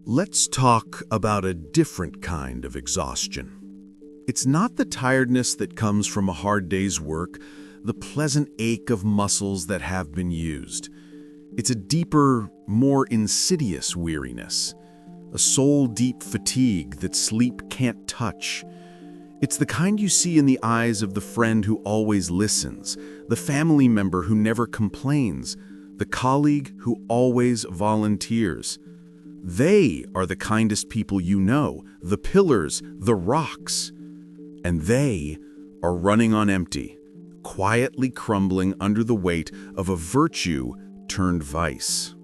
Let's talk about a different kind of exhaustion. It's not the tiredness that comes from a hard day's work, the pleasant ache of muscles that have been used. It's a deeper, more insidious weariness, a soul-deep fatigue that sleep can't touch. It's the kind you see in the eyes of the friend who always listens, the family member who never complains, the colleague who always volunteers. They are the kindest people you know, the pillars, the rocks. And they are running on empty, quietly crumbling under the weight of a virtue turned vice.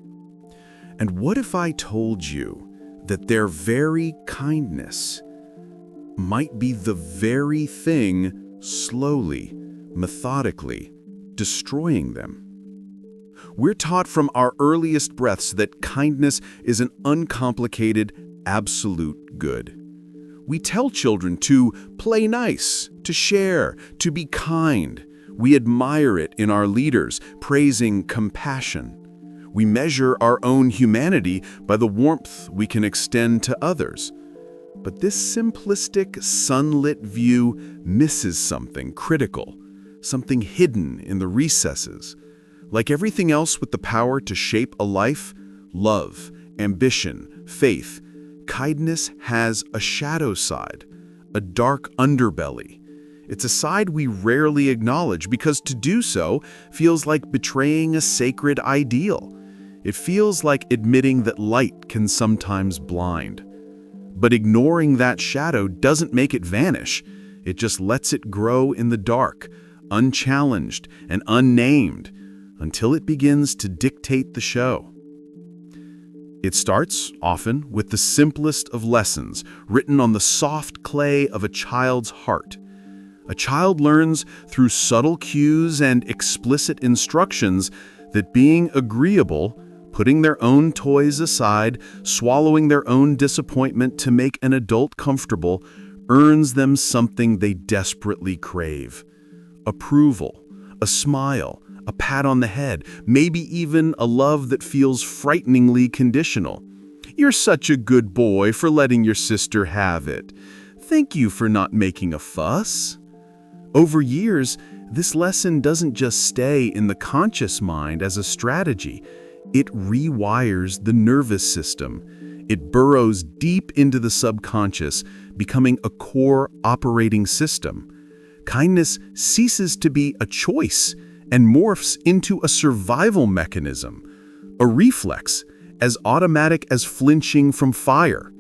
And what if I told you that their very kindness might be the very thing slowly, methodically destroying them? We're taught from our earliest breaths that kindness is an uncomplicated, absolute good. We tell children to play nice, to share, to be kind. We admire it in our leaders, praising compassion. We measure our own humanity by the warmth we can extend to others. But this simplistic, sunlit view misses something critical, something hidden in the recesses. Like everything else with the power to shape a life, love, ambition, faith, kindness has a shadow side, a dark underbelly. It's a side we rarely acknowledge because to do so feels like betraying a sacred ideal. It feels like admitting that light can sometimes blind. But ignoring that shadow doesn't make it vanish. It just lets it grow in the dark, unchallenged and unnamed, until it begins to dictate the show. It starts, often, with the simplest of lessons, written on the soft clay of a child's heart. A child learns through subtle cues and explicit instructions that being agreeable, putting their own toys aside, swallowing their own disappointment to make an adult comfortable, earns them something they desperately crave. Approval, a smile, a pat on the head, maybe even a love that feels frighteningly conditional. You're such a good boy for letting your sister have it. Thank you for not making a fuss. Over years, this lesson doesn't just stay in the conscious mind as a strategy. It rewires the nervous system. It burrows deep into the subconscious, becoming a core operating system. Kindness ceases to be a choice and morphs into a survival mechanism, a reflex as automatic as flinching from fire.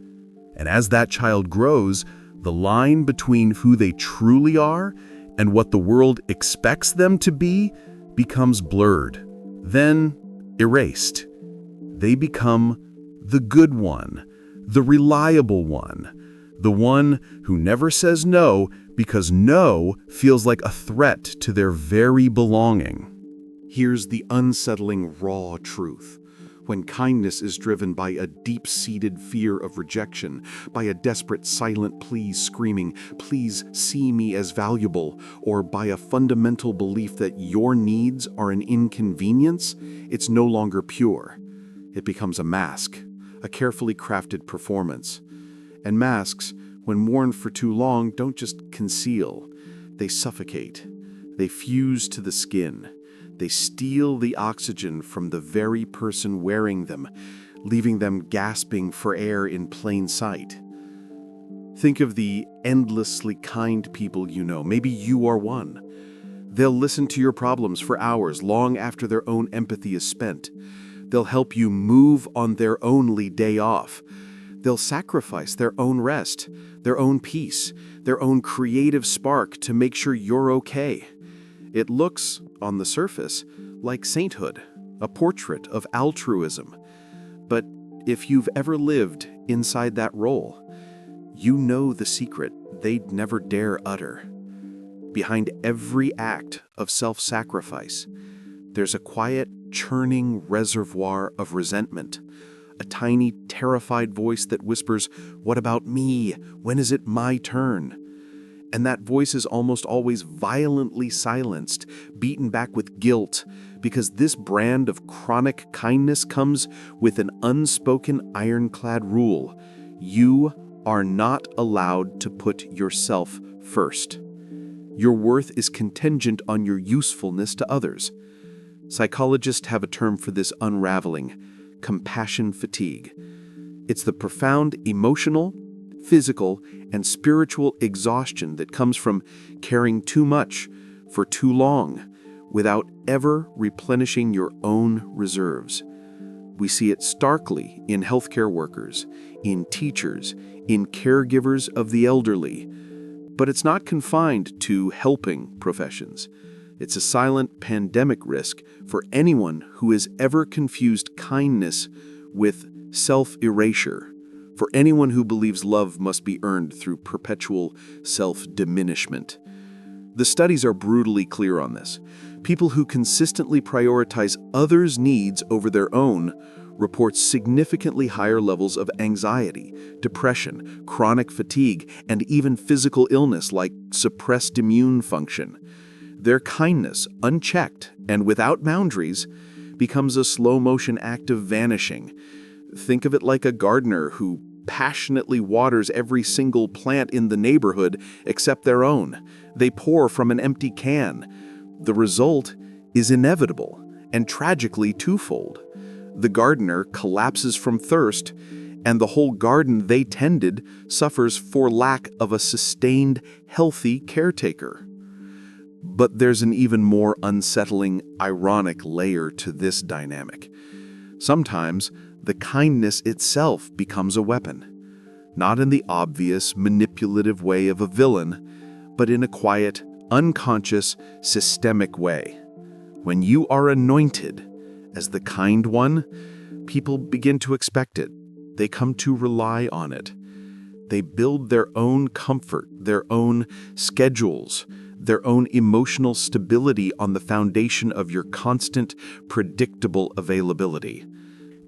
And as that child grows, the line between who they truly are and what the world expects them to be becomes blurred, then erased. They become the good one, the reliable one, the one who never says no because no feels like a threat to their very belonging. Here's the unsettling raw truth. When kindness is driven by a deep-seated fear of rejection, by a desperate silent plea screaming, "Please see me as valuable," or by a fundamental belief that your needs are an inconvenience, it's no longer pure. It becomes a mask, a carefully crafted performance. And masks, when worn for too long, don't just conceal. They suffocate. They fuse to the skin. They steal the oxygen from the very person wearing them, leaving them gasping for air in plain sight. Think of the endlessly kind people you know. Maybe you are one. They'll listen to your problems for hours, long after their own empathy is spent. They'll help you move on their only day off. They'll sacrifice their own rest, their own peace, their own creative spark to make sure you're okay. It looks, on the surface, like sainthood, a portrait of altruism. But if you've ever lived inside that role, you know the secret they'd never dare utter. Behind every act of self-sacrifice, there's a quiet, churning reservoir of resentment, a tiny, terrified voice that whispers, "What about me? When is it my turn?" And that voice is almost always violently silenced, beaten back with guilt, because this brand of chronic kindness comes with an unspoken ironclad rule. You are not allowed to put yourself first. Your worth is contingent on your usefulness to others. Psychologists have a term for this unraveling: compassion fatigue. It's the profound emotional, physical, and spiritual exhaustion that comes from caring too much for too long without ever replenishing your own reserves. We see it starkly in healthcare workers, in teachers, in caregivers of the elderly. But it's not confined to helping professions. It's a silent pandemic risk for anyone who has ever confused kindness with self-erasure, for anyone who believes love must be earned through perpetual self-diminishment. The studies are brutally clear on this. People who consistently prioritize others' needs over their own report significantly higher levels of anxiety, depression, chronic fatigue, and even physical illness like suppressed immune function. Their kindness, unchecked and without boundaries, becomes a slow-motion act of vanishing. Think of it like a gardener who passionately waters every single plant in the neighborhood except their own. They pour from an empty can. The result is inevitable and tragically twofold. The gardener collapses from thirst, and the whole garden they tended suffers for lack of a sustained, healthy caretaker. But there's an even more unsettling, ironic layer to this dynamic. Sometimes the kindness itself becomes a weapon, not in the obvious, manipulative way of a villain, but in a quiet, unconscious, systemic way. When you are anointed as the kind one, people begin to expect it. They come to rely on it. They build their own comfort, their own schedules, their own emotional stability on the foundation of your constant, predictable availability.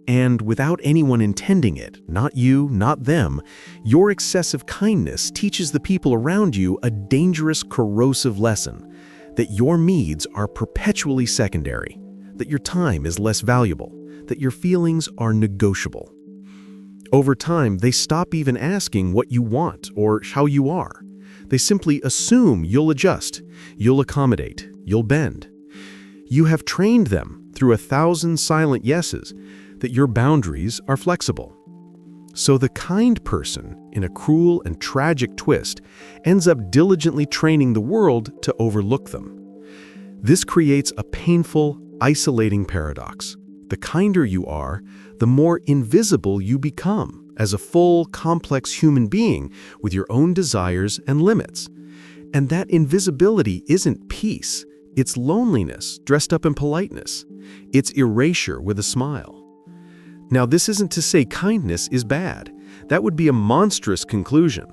And without anyone intending it, not you, not them, your excessive kindness teaches the people around you a dangerous, corrosive lesson: that your needs are perpetually secondary, that your time is less valuable, that your feelings are negotiable. Over time, they stop even asking what you want or how you are. They simply assume you'll adjust, you'll accommodate, you'll bend. You have trained them through 1,000 silent yeses that your boundaries are flexible. So the kind person, in a cruel and tragic twist, ends up diligently training the world to overlook them. This creates a painful, isolating paradox. The kinder you are, the more invisible you become as a full, complex human being with your own desires and limits. And that invisibility isn't peace. It's loneliness dressed up in politeness. It's erasure with a smile. Now, this isn't to say kindness is bad. That would be a monstrous conclusion.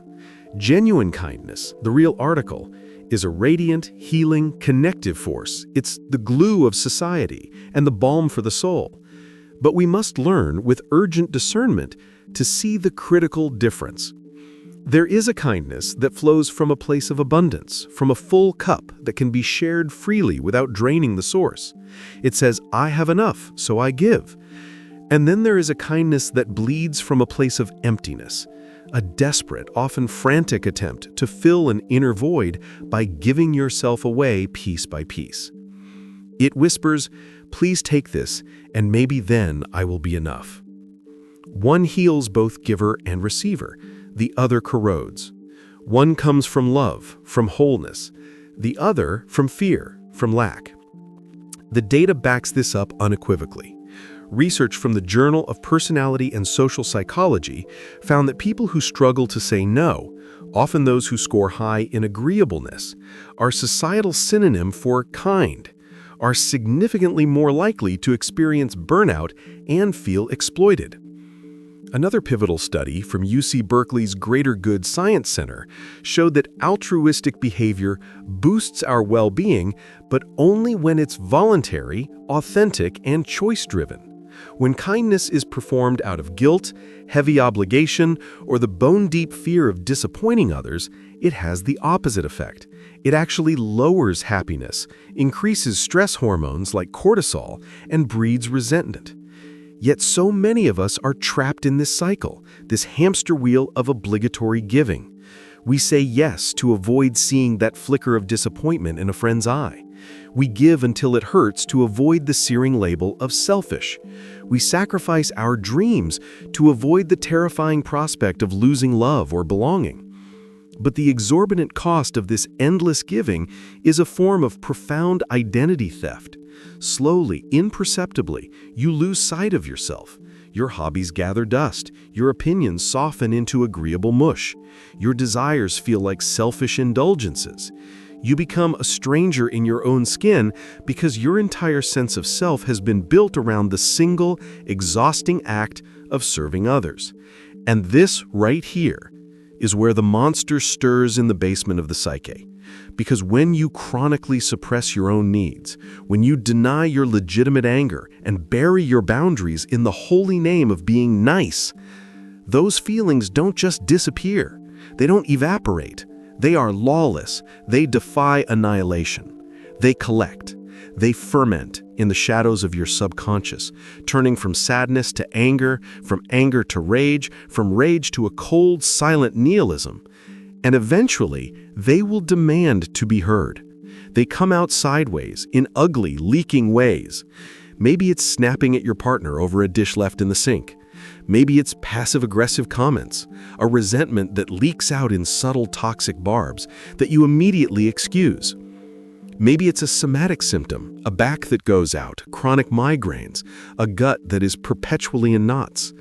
Genuine kindness, the real article, is a radiant, healing, connective force. It's the glue of society and the balm for the soul. But we must learn with urgent discernment to see the critical difference. There is a kindness that flows from a place of abundance, from a full cup that can be shared freely without draining the source. It says, "I have enough, so I give." And then there is a kindness that bleeds from a place of emptiness, a desperate, often frantic attempt to fill an inner void by giving yourself away piece by piece. It whispers, "Please take this, and maybe then I will be enough." One heals both giver and receiver, the other corrodes. One comes from love, from wholeness, the other from fear, from lack. The data backs this up unequivocally. Research from the Journal of Personality and Social Psychology found that people who struggle to say no, often those who score high in agreeableness, our societal synonym for kind, are significantly more likely to experience burnout and feel exploited. Another pivotal study from UC Berkeley's Greater Good Science Center showed that altruistic behavior boosts our well-being, but only when it's voluntary, authentic, and choice-driven. When kindness is performed out of guilt, heavy obligation, or the bone-deep fear of disappointing others, It has the opposite effect. It actually lowers happiness, increases stress hormones like cortisol, and breeds resentment. Yet so many of us are trapped in this cycle, this hamster wheel of obligatory giving. We say yes to avoid seeing that flicker of disappointment in a friend's eye. We give until it hurts to avoid the searing label of selfish. We sacrifice our dreams to avoid the terrifying prospect of losing love or belonging. But the exorbitant cost of this endless giving is a form of profound identity theft. Slowly, imperceptibly, you lose sight of yourself. Your hobbies gather dust. Your opinions soften into agreeable mush. Your desires feel like selfish indulgences. You become a stranger in your own skin because your entire sense of self has been built around the single, exhausting act of serving others. And this right here is where the monster stirs in the basement of the psyche. Because when you chronically suppress your own needs, when you deny your legitimate anger and bury your boundaries in the holy name of being nice, those feelings don't just disappear. They don't evaporate. They are lawless. They defy annihilation. They collect. They ferment in the shadows of your subconscious, turning from sadness to anger, from anger to rage, from rage to a cold, silent nihilism. And eventually, they will demand to be heard. They come out sideways, in ugly, leaking ways. Maybe it's snapping at your partner over a dish left in the sink. Maybe it's passive-aggressive comments, a resentment that leaks out in subtle toxic barbs that you immediately excuse. Maybe it's a somatic symptom, a back that goes out, chronic migraines, a gut that is perpetually in knots.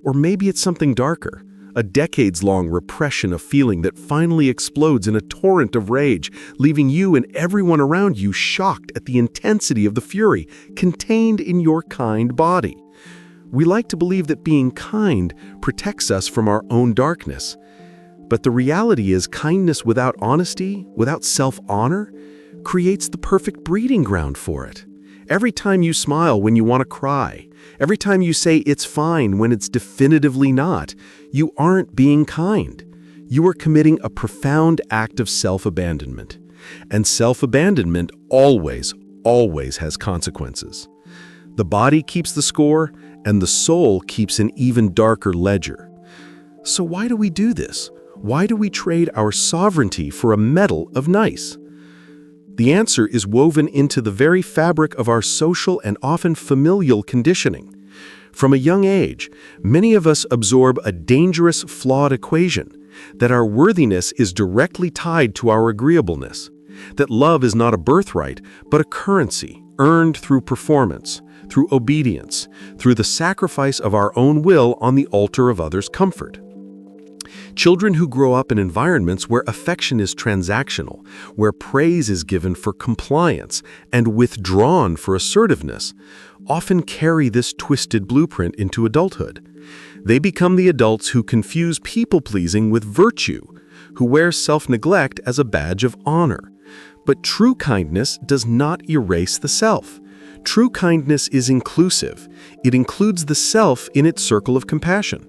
Or maybe it's something darker, a decades-long repression of feeling that finally explodes in a torrent of rage, leaving you and everyone around you shocked at the intensity of the fury contained in your kind body. We like to believe that being kind protects us from our own darkness. But the reality is kindness without honesty, without self-honor, creates the perfect breeding ground for it. Every time you smile when you want to cry, every time you say it's fine when it's definitively not, you aren't being kind. You are committing a profound act of self-abandonment. And self-abandonment always has consequences. The body keeps the score, and the soul keeps an even darker ledger. So why do we do this? Why do we trade our sovereignty for a medal of nice? The answer is woven into the very fabric of our social and often familial conditioning. From a young age, many of us absorb a dangerous, flawed equation, that our worthiness is directly tied to our agreeableness, that love is not a birthright, but a currency earned through performance, through obedience, through the sacrifice of our own will on the altar of others' comfort. Children who grow up in environments where affection is transactional, where praise is given for compliance and withdrawn for assertiveness, often carry this twisted blueprint into adulthood. They become the adults who confuse people-pleasing with virtue, who wear self-neglect as a badge of honor. But true kindness does not erase the self. True kindness is inclusive. It includes the self in its circle of compassion.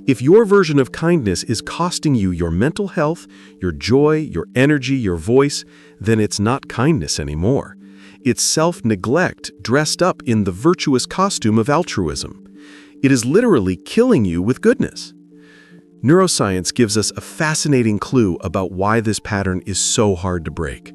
If your version of kindness is costing you your mental health, your joy, your energy, your voice, then it's not kindness anymore. It's self-neglect dressed up in the virtuous costume of altruism. It is literally killing you with goodness. Neuroscience gives us a fascinating clue about why this pattern is so hard to break.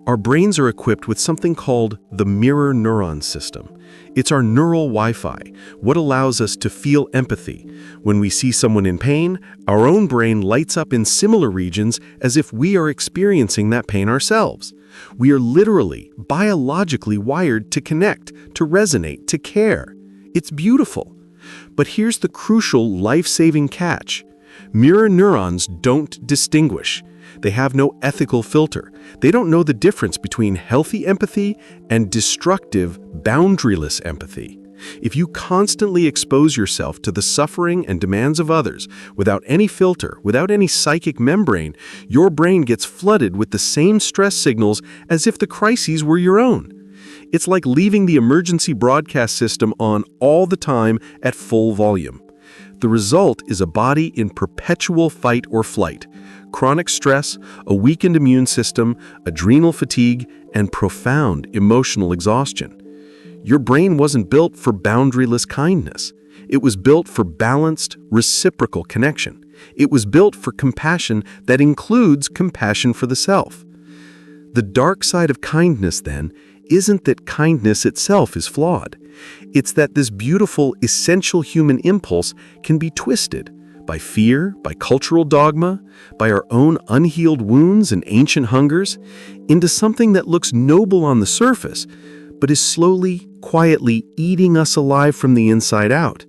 Our brains are equipped with something called the mirror neuron system. It's our neural Wi-Fi, what allows us to feel empathy. When we see someone in pain, our own brain lights up in similar regions as if we are experiencing that pain ourselves. We are literally, biologically wired to connect, to resonate, to care. It's beautiful. But here's the crucial life-saving catch. Mirror neurons don't distinguish. They have no ethical filter. They don't know the difference between healthy empathy and destructive, boundaryless empathy. If you constantly expose yourself to the suffering and demands of others without any filter, without any psychic membrane, your brain gets flooded with the same stress signals as if the crises were your own. It's like leaving the emergency broadcast system on all the time at full volume. The result is a body in perpetual fight or flight, chronic stress, a weakened immune system, adrenal fatigue, and profound emotional exhaustion. Your brain wasn't built for boundaryless kindness. It was built for balanced, reciprocal connection. It was built for compassion that includes compassion for the self. The dark side of kindness, then, isn't that kindness itself is flawed. It's that this beautiful, essential human impulse can be twisted by fear, by cultural dogma, by our own unhealed wounds and ancient hungers, into something that looks noble on the surface, but is slowly, quietly eating us alive from the inside out.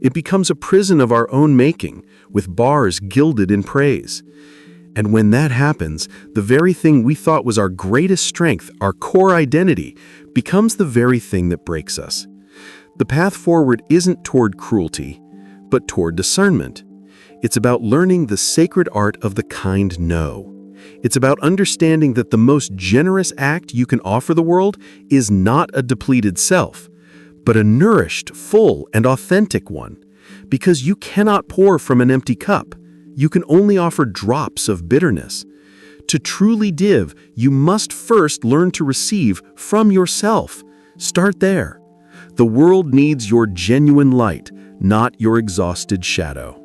It becomes a prison of our own making, with bars gilded in praise. And when that happens, the very thing we thought was our greatest strength, our core identity, becomes the very thing that breaks us. The path forward isn't toward cruelty, but toward discernment. It's about learning the sacred art of the kind no. It's about understanding that the most generous act you can offer the world is not a depleted self, but a nourished, full, and authentic one. Because you cannot pour from an empty cup. You can only offer drops of bitterness. To truly give, you must first learn to receive from yourself. Start there. The world needs your genuine light, not your exhausted shadow.